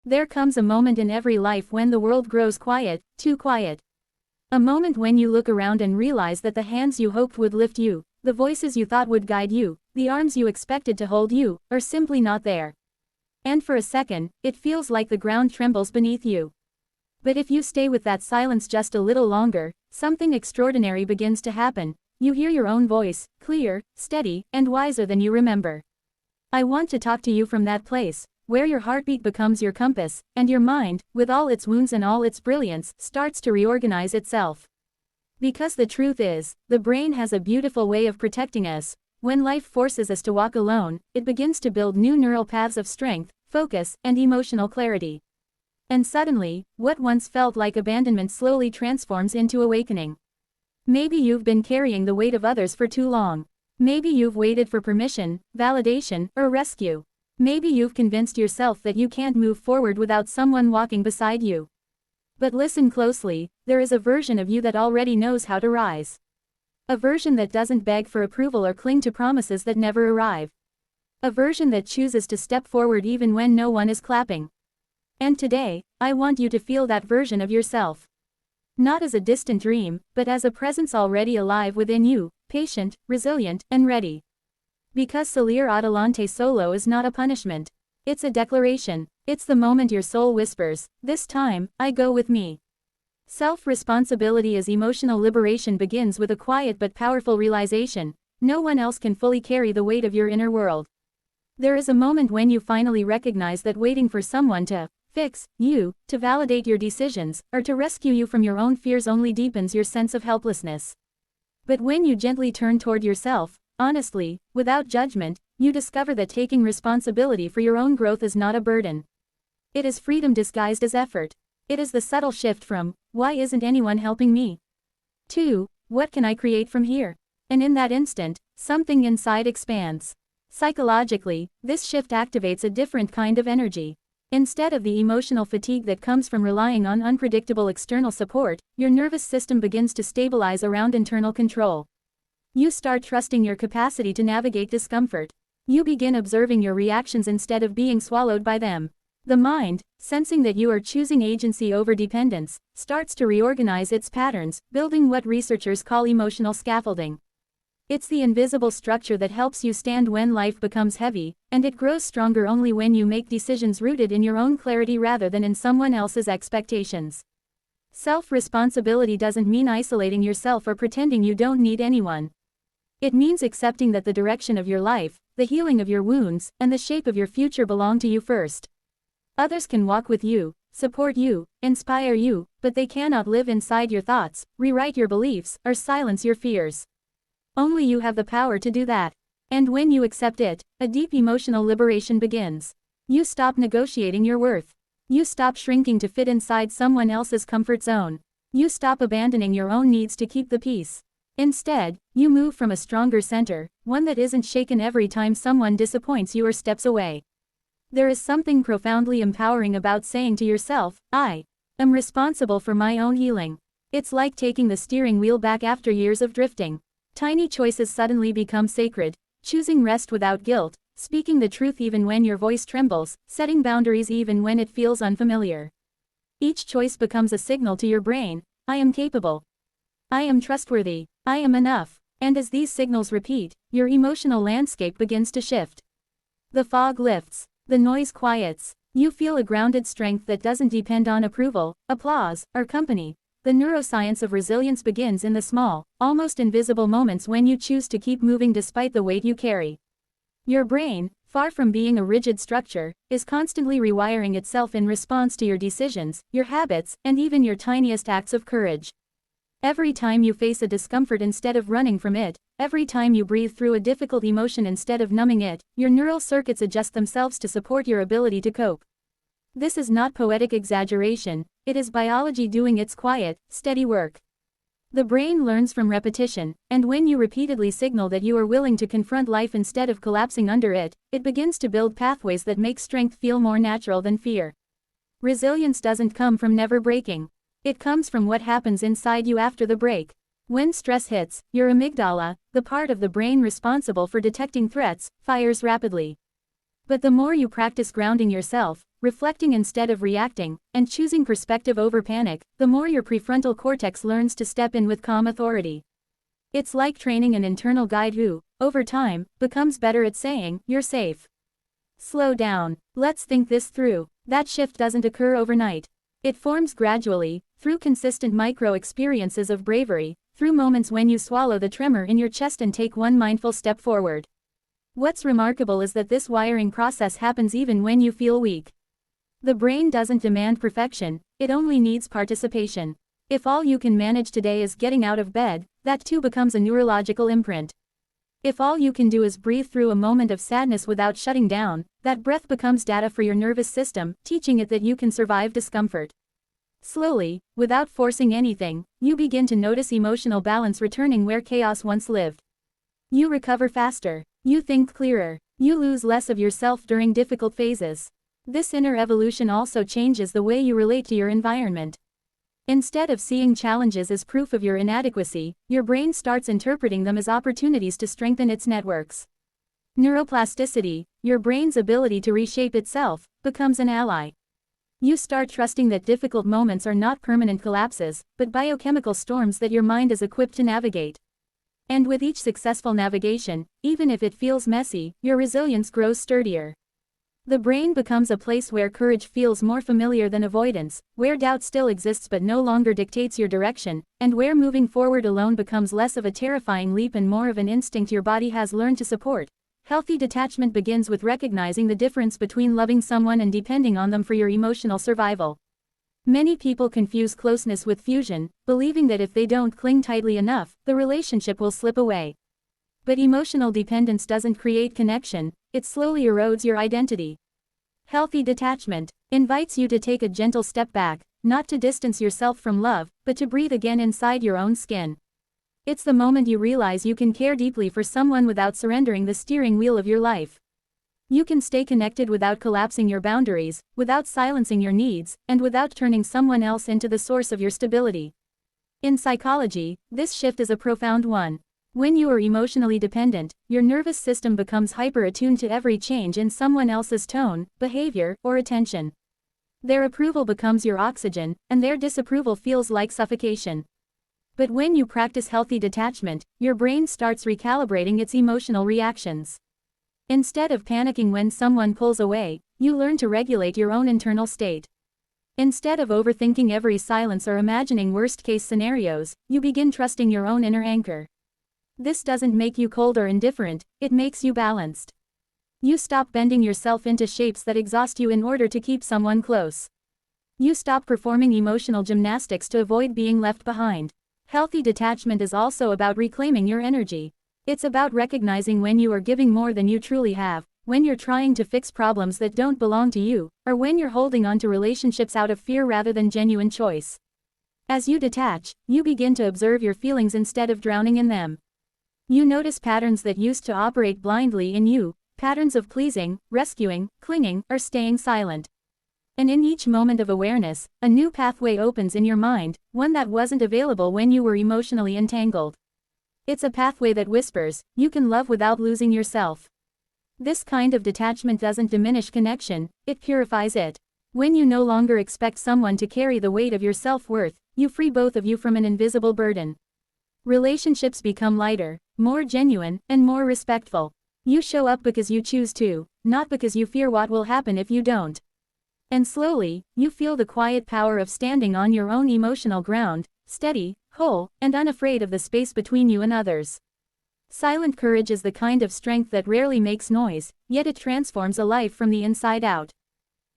There comes a moment in every life when the world grows quiet, too quiet. A moment when you look around and realize that the hands you hoped would lift you, the voices you thought would guide you, the arms you expected to hold you, are simply not there. And for a second, it feels like the ground trembles beneath you. But if you stay with that silence just a little longer, something extraordinary begins to happen. You hear your own voice, clear, steady, and wiser than you remember. I want to talk to you from that place, where your heartbeat becomes your compass, and your mind, with all its wounds and all its brilliance, starts to reorganize itself. Because the truth is, the brain has a beautiful way of protecting us. When life forces us to walk alone, it begins to build new neural paths of strength, focus, and emotional clarity. And suddenly, what once felt like abandonment slowly transforms into awakening. Maybe you've been carrying the weight of others for too long. Maybe you've waited for permission, validation, or rescue. Maybe you've convinced yourself that you can't move forward without someone walking beside you. But listen closely, there is a version of you that already knows how to rise. A version that doesn't beg for approval or cling to promises that never arrive. A version that chooses to step forward even when no one is clapping. And today, I want you to feel that version of yourself. Not as a distant dream, but as a presence already alive within you, patient, resilient, and ready. Because salir adelante solo is not a punishment. It's a declaration. It's the moment your soul whispers, "This time, I go with me." Self-responsibility as emotional liberation begins with a quiet but powerful realization. No one else can fully carry the weight of your inner world. There is a moment when you finally recognize that waiting for someone to fix you, to validate your decisions, or to rescue you from your own fears only deepens your sense of helplessness. But when you gently turn toward yourself, honestly, without judgment, you discover that taking responsibility for your own growth is not a burden. It is freedom disguised as effort. It is the subtle shift from, "Why isn't anyone helping me?" to, "What can I create from here?" And in that instant, something inside expands. Psychologically, this shift activates a different kind of energy. Instead of the emotional fatigue that comes from relying on unpredictable external support, your nervous system begins to stabilize around internal control. You start trusting your capacity to navigate discomfort. You begin observing your reactions instead of being swallowed by them. The mind, sensing that you are choosing agency over dependence, starts to reorganize its patterns, building what researchers call emotional scaffolding. It's the invisible structure that helps you stand when life becomes heavy, and it grows stronger only when you make decisions rooted in your own clarity rather than in someone else's expectations. Self-responsibility doesn't mean isolating yourself or pretending you don't need anyone. It means accepting that the direction of your life, the healing of your wounds, and the shape of your future belong to you first. Others can walk with you, support you, inspire you, but they cannot live inside your thoughts, rewrite your beliefs, or silence your fears. Only you have the power to do that. And when you accept it, a deep emotional liberation begins. You stop negotiating your worth. You stop shrinking to fit inside someone else's comfort zone. You stop abandoning your own needs to keep the peace. Instead, you move from a stronger center, one that isn't shaken every time someone disappoints you or steps away. There is something profoundly empowering about saying to yourself, "I am responsible for my own healing." It's like taking the steering wheel back after years of drifting. Tiny choices suddenly become sacred, choosing rest without guilt, speaking the truth even when your voice trembles, setting boundaries even when it feels unfamiliar. Each choice becomes a signal to your brain, "I am capable. I am trustworthy. I am enough." And as these signals repeat, your emotional landscape begins to shift. The fog lifts. The noise quiets. You feel a grounded strength that doesn't depend on approval, applause, or company. The neuroscience of resilience begins in the small, almost invisible moments when you choose to keep moving despite the weight you carry. Your brain, far from being a rigid structure, is constantly rewiring itself in response to your decisions, your habits, and even your tiniest acts of courage. Every time you face a discomfort instead of running from it, every time you breathe through a difficult emotion instead of numbing it, your neural circuits adjust themselves to support your ability to cope. This is not poetic exaggeration, it is biology doing its quiet, steady work. The brain learns from repetition, and when you repeatedly signal that you are willing to confront life instead of collapsing under it, it begins to build pathways that make strength feel more natural than fear. Resilience doesn't come from never breaking. It comes from what happens inside you after the break. When stress hits, your amygdala, the part of the brain responsible for detecting threats, fires rapidly. But the more you practice grounding yourself, reflecting instead of reacting, and choosing perspective over panic, the more your prefrontal cortex learns to step in with calm authority. It's like training an internal guide who, over time, becomes better at saying, "You're safe. Slow down. Let's think this through." That shift doesn't occur overnight. It forms gradually, through consistent micro-experiences of bravery, through moments when you swallow the tremor in your chest and take one mindful step forward. What's remarkable is that this wiring process happens even when you feel weak. The brain doesn't demand perfection, it only needs participation. If all you can manage today is getting out of bed, that too becomes a neurological imprint. If all you can do is breathe through a moment of sadness without shutting down, that breath becomes data for your nervous system, teaching it that you can survive discomfort. Slowly, without forcing anything, you begin to notice emotional balance returning where chaos once lived. You recover faster. You think clearer. You lose less of yourself during difficult phases. This inner evolution also changes the way you relate to your environment. Instead of seeing challenges as proof of your inadequacy, your brain starts interpreting them as opportunities to strengthen its networks. Neuroplasticity, your brain's ability to reshape itself, becomes an ally. You start trusting that difficult moments are not permanent collapses, but biochemical storms that your mind is equipped to navigate. And with each successful navigation, even if it feels messy, your resilience grows sturdier. The brain becomes a place where courage feels more familiar than avoidance, where doubt still exists but no longer dictates your direction, and where moving forward alone becomes less of a terrifying leap and more of an instinct your body has learned to support. Healthy detachment begins with recognizing the difference between loving someone and depending on them for your emotional survival. Many people confuse closeness with fusion, believing that if they don't cling tightly enough, the relationship will slip away. But emotional dependence doesn't create connection, it slowly erodes your identity. Healthy detachment invites you to take a gentle step back, not to distance yourself from love, but to breathe again inside your own skin. It's the moment you realize you can care deeply for someone without surrendering the steering wheel of your life. You can stay connected without collapsing your boundaries, without silencing your needs, and without turning someone else into the source of your stability. In psychology, this shift is a profound one. When you are emotionally dependent, your nervous system becomes hyper-attuned to every change in someone else's tone, behavior, or attention. Their approval becomes your oxygen, and their disapproval feels like suffocation. But when you practice healthy detachment, your brain starts recalibrating its emotional reactions. Instead of panicking when someone pulls away, you learn to regulate your own internal state. Instead of overthinking every silence or imagining worst-case scenarios, you begin trusting your own inner anchor. This doesn't make you cold or indifferent, it makes you balanced. You stop bending yourself into shapes that exhaust you in order to keep someone close. You stop performing emotional gymnastics to avoid being left behind. Healthy detachment is also about reclaiming your energy. It's about recognizing when you are giving more than you truly have, when you're trying to fix problems that don't belong to you, or when you're holding on to relationships out of fear rather than genuine choice. As you detach, you begin to observe your feelings instead of drowning in them. You notice patterns that used to operate blindly in you, patterns of pleasing, rescuing, clinging, or staying silent. And in each moment of awareness, a new pathway opens in your mind, one that wasn't available when you were emotionally entangled. It's a pathway that whispers, you can love without losing yourself. This kind of detachment doesn't diminish connection, it purifies it. When you no longer expect someone to carry the weight of your self-worth, you free both of you from an invisible burden. Relationships become lighter, more genuine, and more respectful. You show up because you choose to, not because you fear what will happen if you don't. And slowly, you feel the quiet power of standing on your own emotional ground, steady, whole, and unafraid of the space between you and others. Silent courage is the kind of strength that rarely makes noise, yet it transforms a life from the inside out.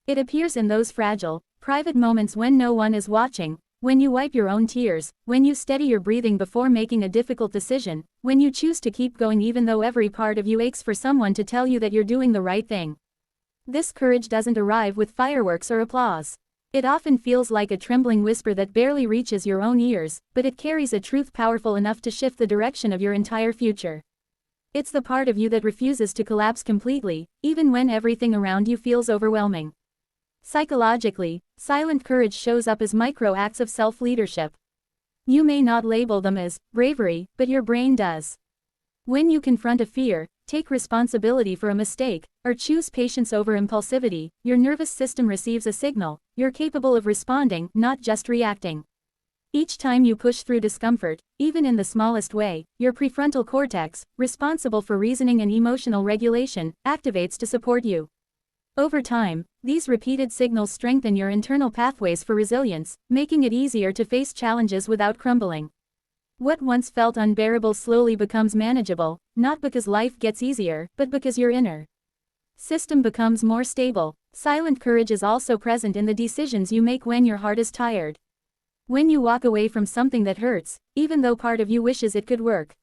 It appears in those fragile, private moments when no one is watching, when you wipe your own tears, when you steady your breathing before making a difficult decision, when you choose to keep going even though every part of you aches for someone to tell you that you're doing the right thing. This courage doesn't arrive with fireworks or applause. It often feels like a trembling whisper that barely reaches your own ears, but it carries a truth powerful enough to shift the direction of your entire future. It's the part of you that refuses to collapse completely, even when everything around you feels overwhelming. Psychologically, silent courage shows up as micro acts of self-leadership. You may not label them as bravery, but your brain does. When you confront a fear, take responsibility for a mistake, or choose patience over impulsivity, your nervous system receives a signal. You're capable of responding, not just reacting. Each time you push through discomfort, even in the smallest way, your prefrontal cortex, responsible for reasoning and emotional regulation, activates to support you. Over time, these repeated signals strengthen your internal pathways for resilience, making it easier to face challenges without crumbling. What once felt unbearable slowly becomes manageable, not because life gets easier, but because your inner system becomes more stable. Silent courage is also present in the decisions you make when your heart is tired. When you walk away from something that hurts, even though part of you wishes it could work.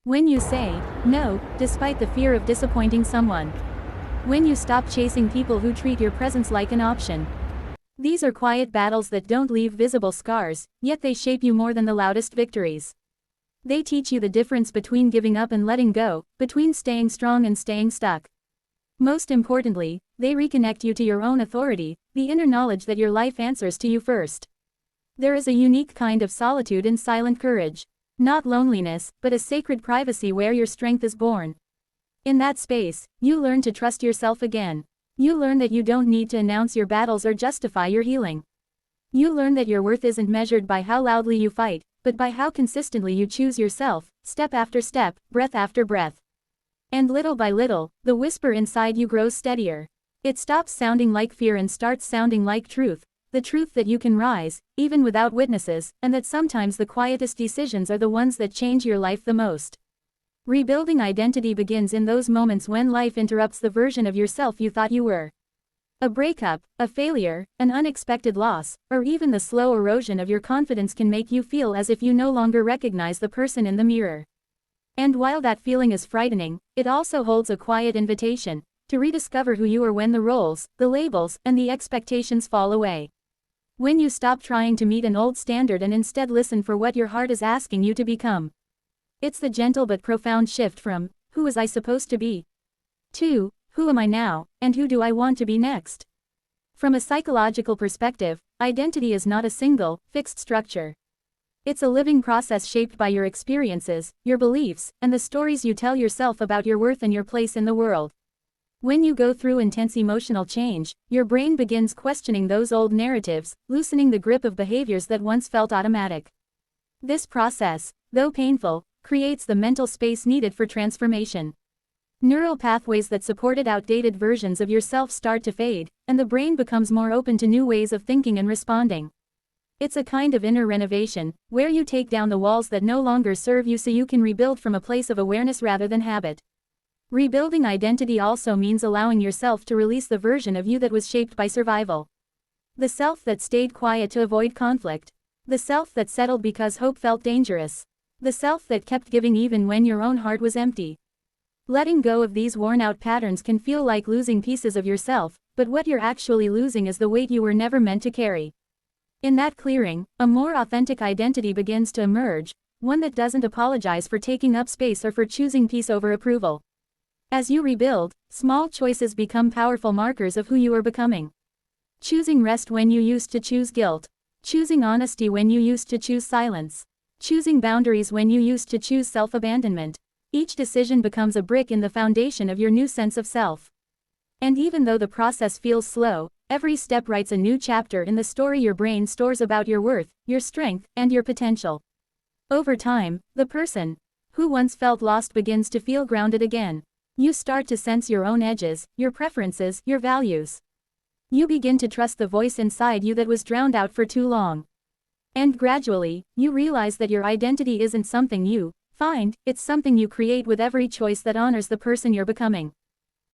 When you say no, despite the fear of disappointing someone. When you stop chasing people who treat your presence like an option. These are quiet battles that don't leave visible scars, yet they shape you more than the loudest victories. They teach you the difference between giving up and letting go, between staying strong and staying stuck. Most importantly, they reconnect you to your own authority, the inner knowledge that your life answers to you first. There is a unique kind of solitude in silent courage. Not loneliness, but a sacred privacy where your strength is born. In that space, you learn to trust yourself again. You learn that you don't need to announce your battles or justify your healing. You learn that your worth isn't measured by how loudly you fight, but by how consistently you choose yourself, step after step, breath after breath. And little by little, the whisper inside you grows steadier. It stops sounding like fear and starts sounding like truth, the truth that you can rise, even without witnesses, and that sometimes the quietest decisions are the ones that change your life the most. Rebuilding identity begins in those moments when life interrupts the version of yourself you thought you were. A breakup, a failure, an unexpected loss, or even the slow erosion of your confidence can make you feel as if you no longer recognize the person in the mirror. And while that feeling is frightening, it also holds a quiet invitation to rediscover who you are when the roles, the labels, and the expectations fall away. When you stop trying to meet an old standard and instead listen for what your heart is asking you to become. It's the gentle but profound shift from, who was I supposed to be? To, who am I now, and who do I want to be next? From a psychological perspective, identity is not a single, fixed structure. It's a living process shaped by your experiences, your beliefs, and the stories you tell yourself about your worth and your place in the world. When you go through intense emotional change, your brain begins questioning those old narratives, loosening the grip of behaviors that once felt automatic. This process, though painful, creates the mental space needed for transformation. Neural pathways that supported outdated versions of yourself start to fade, and the brain becomes more open to new ways of thinking and responding. It's a kind of inner renovation, where you take down the walls that no longer serve you so you can rebuild from a place of awareness rather than habit. Rebuilding identity also means allowing yourself to release the version of you that was shaped by survival. The self that stayed quiet to avoid conflict. The self that settled because hope felt dangerous. The self that kept giving even when your own heart was empty. Letting go of these worn-out patterns can feel like losing pieces of yourself, but what you're actually losing is the weight you were never meant to carry. In that clearing, a more authentic identity begins to emerge, one that doesn't apologize for taking up space or for choosing peace over approval. As you rebuild, small choices become powerful markers of who you are becoming. Choosing rest when you used to choose guilt. Choosing honesty when you used to choose silence. Choosing boundaries when you used to choose self-abandonment. Each decision becomes a brick in the foundation of your new sense of self. And even though the process feels slow, every step writes a new chapter in the story your brain stores about your worth, your strength, and your potential. Over time, the person who once felt lost begins to feel grounded again. You start to sense your own edges, your preferences, your values. You begin to trust the voice inside you that was drowned out for too long. And gradually, you realize that your identity isn't something you find, it's something you create with every choice that honors the person you're becoming.